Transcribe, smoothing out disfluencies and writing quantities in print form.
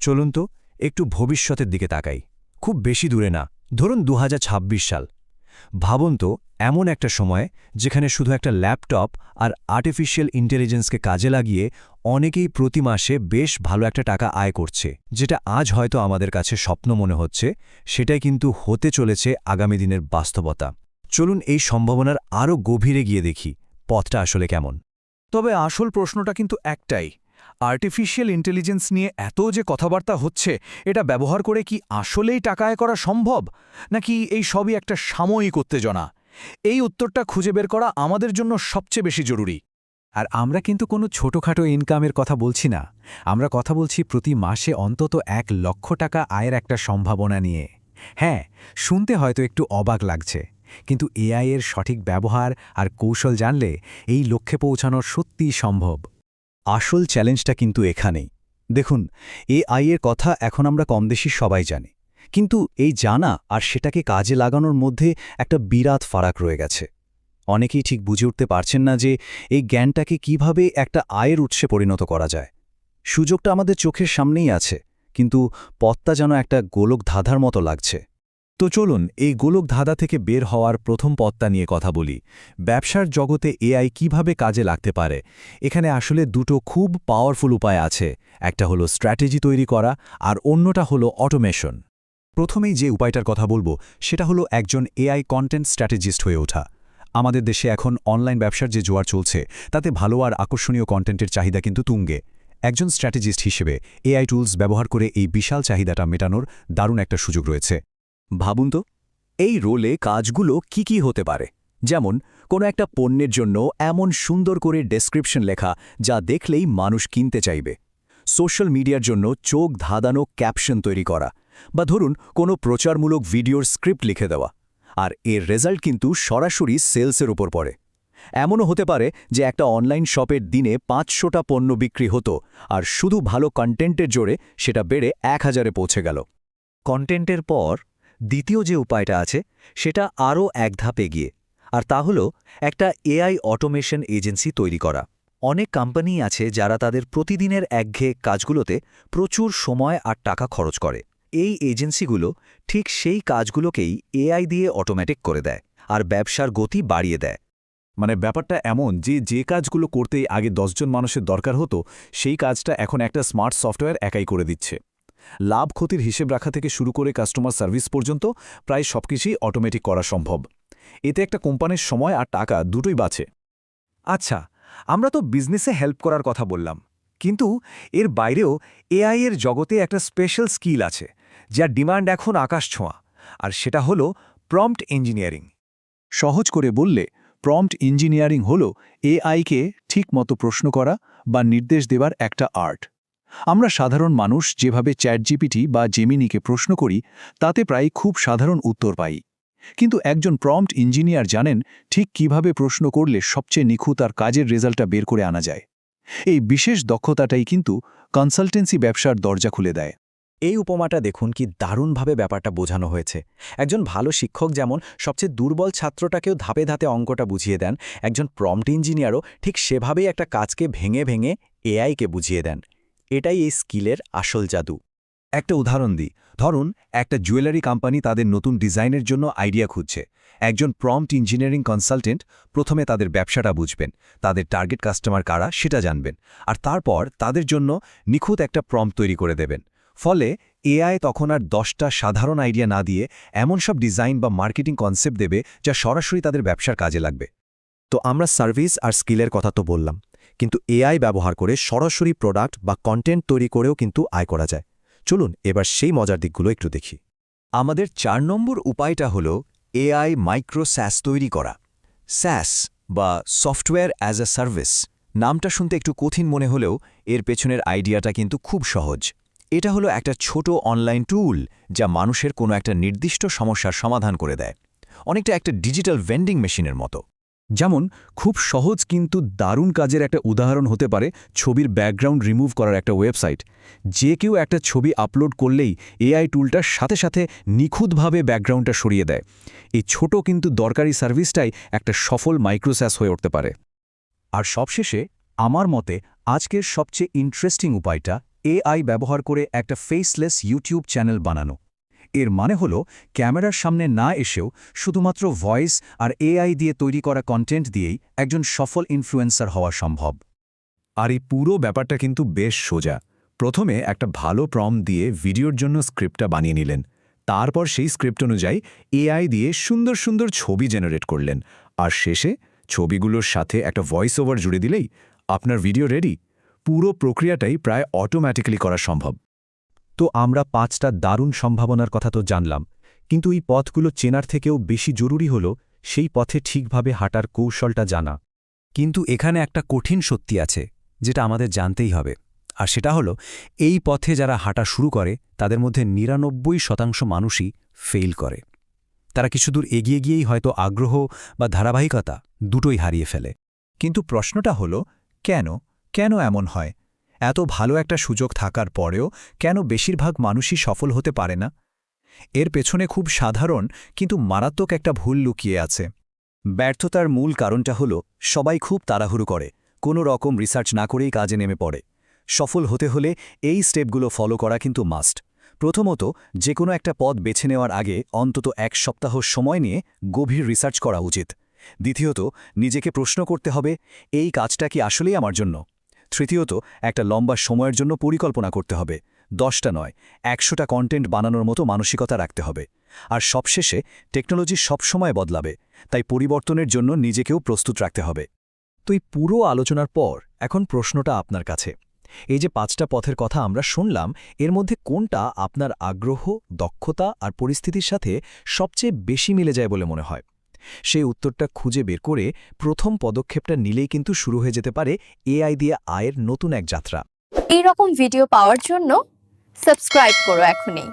চলুন তো একটু ভবিষ্যতের দিকে তাকাই, খুব বেশি দূরে না, ধরুন ২০২৬ সাল। ভাবুন তো, এমন একটা সময় যেখানে শুধু একটা ল্যাপটপ আর আর্টিফিশিয়াল ইন্টেলিজেন্সকে কাজে লাগিয়ে অনেকেই প্রতি মাসে বেশ ভালো একটা টাকা আয় করছে। যেটা আজ হয়তো আমাদের কাছে স্বপ্ন মনে হচ্ছে, সেটাই কিন্তু হতে চলেছে আগামী দিনের বাস্তবতা। চলুন এই সম্ভাবনার আরও গভীরে গিয়ে দেখি পথটা আসলে কেমন। তবে আসল প্রশ্নটা কিন্তু একটাই, আর্টিফিশিয়াল ইন্টেলিজেন্স নিয়ে এত যে কথাবার্তা হচ্ছে, এটা ব্যবহার করে কি আসলেই টাকা আয় করা সম্ভব, নাকি এই সবই একটা সাময়িক উত্তেজনা? এই উত্তরটা খুঁজে বের করা আমাদের জন্য সবচেয়ে বেশি জরুরি। আর আমরা কিন্তু কোনো ছোটখাটো ইনকামের কথা বলছি না, আমরা কথা বলছি প্রতি মাসে অন্তত ১,০০,০০০ টাকা আয়ের একটা সম্ভাবনা নিয়ে। হ্যাঁ, শুনতে হয়তো একটু অবাক লাগছে, কিন্তু এআই এর সঠিক ব্যবহার আর কৌশল জানলে এই লক্ষ্যে পৌঁছানো সত্যিই সম্ভব। আসল চ্যালেঞ্জটা কিন্তু এখানেই। দেখুন, এআই এর কথা এখন আমরা কমবেশি সবাই জানি, কিন্তু এই জানা আর সেটাকে কাজে লাগানোর মধ্যে একটা বিরাট ফারাক রয়ে গেছে। অনেকেই ঠিক বুঝে উঠতে পারছেন না যে এই জ্ঞানটাকে কিভাবে একটা আয়ের উৎসে পরিণত করা যায়। সুযোগটা আমাদের চোখের সামনেই আছে, কিন্তু পথটা যেন একটা গোলক ধাঁধার মতো লাগছে। তো চলুন এই গোলক ধাঁধা থেকে বের হওয়ার প্রথম পথটা নিয়ে কথা বলি। ব্যবসার জগতে এআই কিভাবে কাজে লাগতে পারে। এখানে আসলে দুটো খুব পাওয়ারফুল উপায় আছে, একটা হলো স্ট্র্যাটেজি তৈরি করা আর অন্যটা হলো অটোমেশন। প্রথমেই যে উপায়টার কথা বলবো সেটা হলো একজন এআই কন্টেন্ট স্ট্র্যাটেজিস্ট হয়ে ওঠা। আমাদের দেশে এখন অনলাইন ব্যবসার যে জোয়ার চলছে, তাতে ভালো আর আকর্ষণীয় কন্টেন্টের চাহিদা কিন্তু তুঙ্গে। একজন স্ট্র্যাটেজিস্ট হিসেবে এআই টুলস ব্যবহার করে এই বিশাল চাহিদাটা মেটানোর দারুণ একটা সুযোগ রয়েছে। ভাবুন তো, এই রোলে কাজগুলো কি হতে পারে। যেমন কোনো একটা পণ্যের জন্য এমন সুন্দর করে ডেসক্রিপশন লেখা যা দেখলেই মানুষ কিনতে চাইবে, সোশ্যাল মিডিয়ার জন্য চোখ ধাঁধানো ক্যাপশন তৈরি করা, বা ধরুন কোনো প্রচারমূলক ভিডিওর স্ক্রিপ্ট লিখে দেওয়া। আর এর রেজাল্ট কিন্তু সরাসরি সেলসের উপর পড়ে। এমনও হতে পারে যে একটা অনলাইন শপের দিনে ৫০০টা পণ্য বিক্রি হতো, আর শুধু ভালো কন্টেন্টের জোরে সেটা বেড়ে ১,০০০-এ পৌঁছে গেল। কন্টেন্টের পর দ্বিতীয় যে উপায়টা আছে সেটা আরও এক ধাপ এগিয়ে, আর তা হল একটা এআই অটোমেশন এজেন্সি তৈরি করা। অনেক কোম্পানি আছে যারা তাদের প্রতিদিনের একঘেয়ে কাজগুলোতে প্রচুর সময় আর টাকা খরচ করে। এই এজেন্সিগুলো ঠিক সেই কাজগুলোকেই এআই দিয়ে অটোমেটিক করে দেয় আর ব্যবসার গতি বাড়িয়ে দেয়। মানে ব্যাপারটা এমন যে কাজগুলো করতেই আগে ১০ জন মানুষের দরকার হতো, সেই কাজটা এখন একটা স্মার্ট সফটওয়্যার একাই করে দিচ্ছে। লাভ ক্ষতির হিসেব রাখা থেকে শুরু করে কাস্টমার সার্ভিস পর্যন্ত প্রায় সবকিছুই অটোমেটিক করা সম্ভব। এতে একটা কোম্পানির সময় আর টাকা দুটোই বাঁচে। আচ্ছা, আমরা তো বিজনেসে হেল্প করার কথা বললাম, কিন্তু এর বাইরেও এআই এর জগতে একটা স্পেশাল স্কিল আছে যার ডিমান্ড এখন আকাশছোঁয়া, আর সেটা হলো প্রম্পট ইঞ্জিনিয়ারিং। সহজ করে বললে, প্রম্পট ইঞ্জিনিয়ারিং হল এআইকে ঠিকমতো প্রশ্ন করা বা নির্দেশ দেবার একটা আর্ট। আমরা সাধারণ মানুষ যেভাবে চ্যাটজিপিটি বা জেমিনিকে প্রশ্ন করি, তাতে প্রায় খুব সাধারণ উত্তর পাই। কিন্তু একজন প্রম্পট ইঞ্জিনিয়ার জানেন ঠিক কিভাবে প্রশ্ন করলে সবচেয়ে নিখুঁত আর কাজের রেজাল্টটা বের করে আনা যায়। এই বিশেষ দক্ষতাটাই কিন্তু কনসালটেন্সি ব্যবসার দরজা খুলে দেয়। এই উপমাটা দেখুন কি দারুণভাবে ব্যাপারটা বোঝানো হয়েছে। একজন ভালো শিক্ষক যেমন সবচেয়ে দুর্বল ছাত্রটাকেও ধাপে ধাপে অঙ্কটা বুঝিয়ে দেন, একজন প্রম্পট ইঞ্জিনিয়ারও ঠিক সেভাবেই একটা কাজকে ভেঙে ভেঙে এআইকে বুঝিয়ে দেন। এটাই এই স্কিলের আসল জাদু। একটা উদাহরণ দিই, ধরুন একটা জুয়েলারি কোম্পানি তাদের নতুন ডিজাইনের জন্য আইডিয়া খুঁজছে। একজন প্রম্পট ইঞ্জিনিয়ারিং কনসালটেন্ট প্রথমে তাদের ব্যবসাটা বুঝবেন, তাদের টার্গেট কাস্টমার কারা সেটা জানবেন, আর তারপর তাদের জন্য নিখুঁত একটা প্রম্পট তৈরি করে দেবেন। ফলে এআই তখন আর 10টা সাধারণ আইডিয়া না দিয়ে এমন সব ডিজাইন বা মার্কেটিং কনসেপ্ট দেবে যা সরাসরি তাদের ব্যবসার কাজে লাগবে। তো আমরা সার্ভিস আর স্কিলের কথা তো বললাম, কিন্তু এআই ব্যবহার করে সরাসরি প্রোডাক্ট বা কন্টেন্ট তৈরি করেও কিন্তু আয় করা যায়। চলুন এবার সেই মজার দিকগুলো একটু দেখি। আমাদের ৪ নম্বর উপায়টা হলো এআই মাইক্রো স্যাস তৈরি করা। স্যাস বা সফটওয়্যার অ্যাজ আ সার্ভিস নামটা শুনতে একটু কঠিন মনে হলেও এর পেছনের আইডিয়াটা কিন্তু খুব সহজ। এটা হলো একটা ছোট অনলাইন টুল যা মানুষের কোনো একটা নির্দিষ্ট সমস্যার সমাধান করে দেয়, অনেকটা একটা ডিজিটাল ভেন্ডিং মেশিনের মতো। যেমন খুব সহজ কিন্তু দারুণ কাজের একটা উদাহরণ হতে পারে ছবির ব্যাকগ্রাউন্ড রিমুভ করার একটা ওয়েবসাইট। যে কেউ একটা ছবি আপলোড করলেই এআই টুলটার সাথে সাথে নিখুঁতভাবে ব্যাকগ্রাউন্ডটা সরিয়ে দেয়। এই ছোট কিন্তু দরকারি সার্ভিসটাই একটা সফল মাইক্রোস্যাস হয়ে উঠতে পারে। আর সবশেষে আমার মতে আজকের সবচেয়ে ইন্টারেস্টিং উপায়টা এআই ব্যবহার করে একটা ফেসলেস ইউটিউব চ্যানেল বানানো। এর মানে হলো ক্যামেরার সামনে না এসেও শুধুমাত্র ভয়েস আর এআই দিয়ে তৈরি করা কন্টেন্ট দিয়েই একজন সফল ইনফ্লুয়েন্সার হওয়া সম্ভব। আর এই পুরো ব্যাপারটা কিন্তু বেশ সোজা। প্রথমে একটা ভালো প্রম্পট দিয়ে ভিডিওর জন্য স্ক্রিপ্টটা বানিয়ে নিলেন, তারপর সেই স্ক্রিপ্ট অনুযায়ী এআই দিয়ে সুন্দর সুন্দর ছবি জেনারেট করলেন, আর শেষে ছবিগুলোর সাথে একটা ভয়েস ওভার জুড়ে দিলেই আপনার ভিডিও রেডি। পুরো প্রক্রিয়াটাই প্রায় অটোম্যাটিক্যালি করা সম্ভব। তো আমরা 5টা দারুণ সম্ভাবনার কথা তো জানলাম, কিন্তু এই পথগুলো চেনার থেকেও বেশি জরুরি হলো সেই পথে ঠিকভাবে হাঁটার কৌশলটা জানা। কিন্তু এখানে একটা কঠিন সত্যি আছে যেটা আমাদের জানতেই হবে, আর সেটা হলো এই পথে যারা হাঁটা শুরু করে তাদের মধ্যে ৯৯% মানুষই ফেইল করে। তারা কিছু দূর এগিয়ে গিয়েই হয়তো আগ্রহ বা ধারাবাহিকতা দুটোই হারিয়ে ফেলে। কিন্তু প্রশ্নটা হলো কেন এমন হয়? এত ভালো একটা সুযোগ থাকার পরেও কেন বেশিরভাগ মানুষই সফল হতে পারে না? এর পেছনে খুব সাধারণ কিন্তু মারাত্মক একটা ভুল লুকিয়ে আছে। ব্যর্থতার মূল কারণটা হলো সবাই খুব তাড়াহুড়ো করে, কোনো রকম রিসার্চ না করেই কাজে নেমে পড়ে। সফল হতে হলে এই স্টেপগুলো ফলো করা কিন্তু মাস্ট। প্রথমত, যে কোনো একটা পথ বেছে নেওয়ার আগে অন্তত 1 সপ্তাহ সময় নিয়ে গভীর রিসার্চ করা উচিত। দ্বিতীয়ত, নিজেকে প্রশ্ন করতে হবে, এই কাজটা কি আসলেই আমার জন্য? তৃতীয়ত, একটা লম্বা সময়ের জন্য পরিকল্পনা করতে হবে, 10টা নয় 100টা কন্টেন্ট বানানোর মতো মানসিকতা রাখতে হবে। আর সবশেষে, টেকনোলজি সবসময় বদলাবে, তাই পরিবর্তনের জন্য নিজেকেও প্রস্তুত রাখতে হবে। তো এই পুরো আলোচনার পর এখন প্রশ্নটা আপনার কাছে, এই যে 5টা পথের কথা আমরা শুনলাম, এর মধ্যে কোনটা আপনার আগ্রহ, দক্ষতা আর পরিস্থিতির সাথে সবচেয়ে বেশি মিলে যায় বলে মনে হয়? সেই উত্তরটা খুঁজে বের করে প্রথম পদক্ষেপটা নিলেই কিন্তু শুরু হয়ে যেতে পারে এআই দিয়ে আয়ের নতুন এক যাত্রা। এই রকম ভিডিও পাওয়ার জন্য সাবস্ক্রাইব করো এখনই।